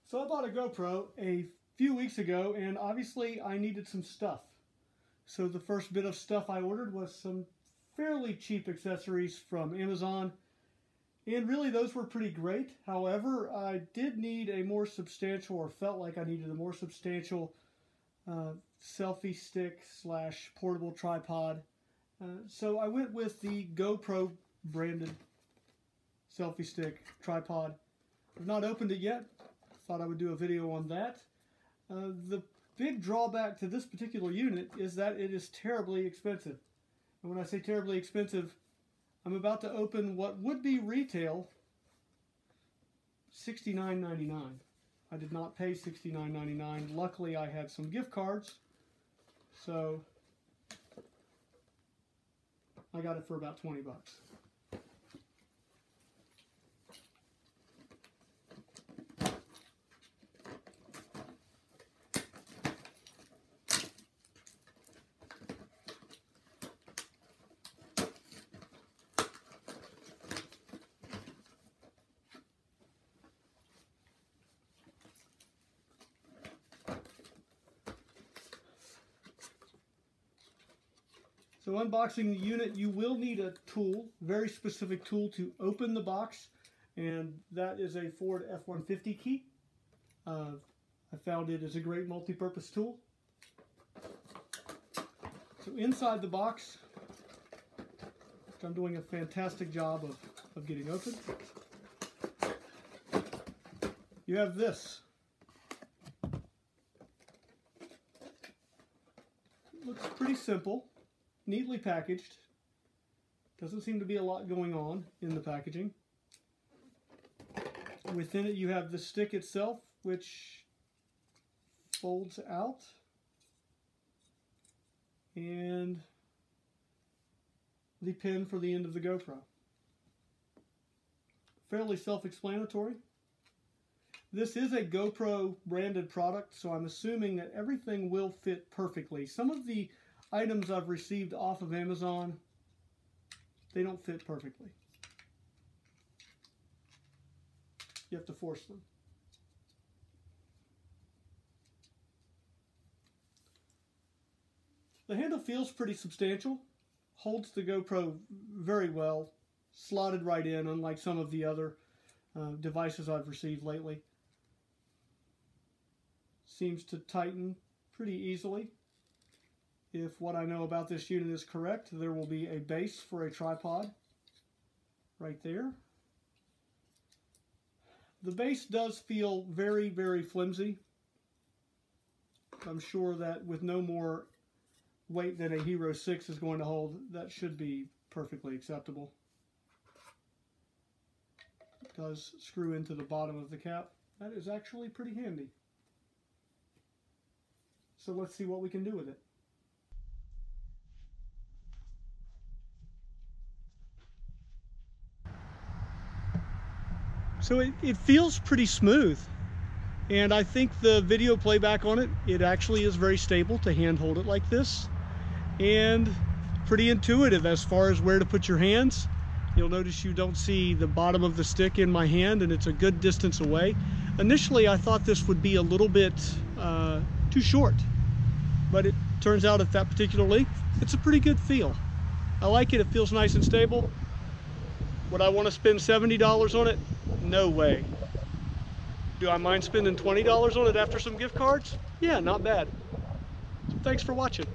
So I bought a GoPro a few weeks ago, and obviously I needed some stuff. So the first bit of stuff I ordered was some fairly cheap accessories from Amazon, and really those were pretty great. However, I did need a more substantial, or felt like I needed a more substantial selfie stick slash portable tripod. So I went with the GoPro branded selfie stick tripod. I've not opened it yet. Thought I would do a video on that. The big drawback to this particular unit is that it is terribly expensive. And when I say terribly expensive, I'm about to open what would be retail $69.99. I did not pay $69.99. Luckily I had some gift cards, so I got it for about 20 bucks. So unboxing the unit, you will need a tool, very specific tool to open the box, and that is a Ford F-150 key. I found it as a great multi-purpose tool. So inside the box, which I'm doing a fantastic job of getting open, you have this. It looks pretty simple. Neatly packaged. Doesn't seem to be a lot going on in the packaging. Within it you have the stick itself, which folds out, and the pin for the end of the GoPro. Fairly self-explanatory. This is a GoPro branded product, so I'm assuming that everything will fit perfectly. Some of the items I've received off of Amazon, they don't fit perfectly. You have to force them. The handle feels pretty substantial, holds the GoPro very well, slotted right in, unlike some of the other devices I've received lately. Seems to tighten pretty easily. If what I know about this unit is correct, there will be a base for a tripod right there. The base does feel very, very flimsy. I'm sure that with no more weight than a Hero 6 is going to hold, that should be perfectly acceptable. It does screw into the bottom of the cap. That is actually pretty handy. So let's see what we can do with it. So it feels pretty smooth, and I think the video playback on it, it actually is very stable to hand hold it like this, and pretty intuitive as far as where to put your hands. You'll notice you don't see the bottom of the stick in my hand, and it's a good distance away. Initially I thought this would be a little bit too short, but it turns out at that particular length, it's a pretty good feel. I like it. It feels nice and stable. Would I want to spend $70 on it? No way. Do I mind spending $20 on it after some gift cards? Yeah, not bad. So thanks for watching.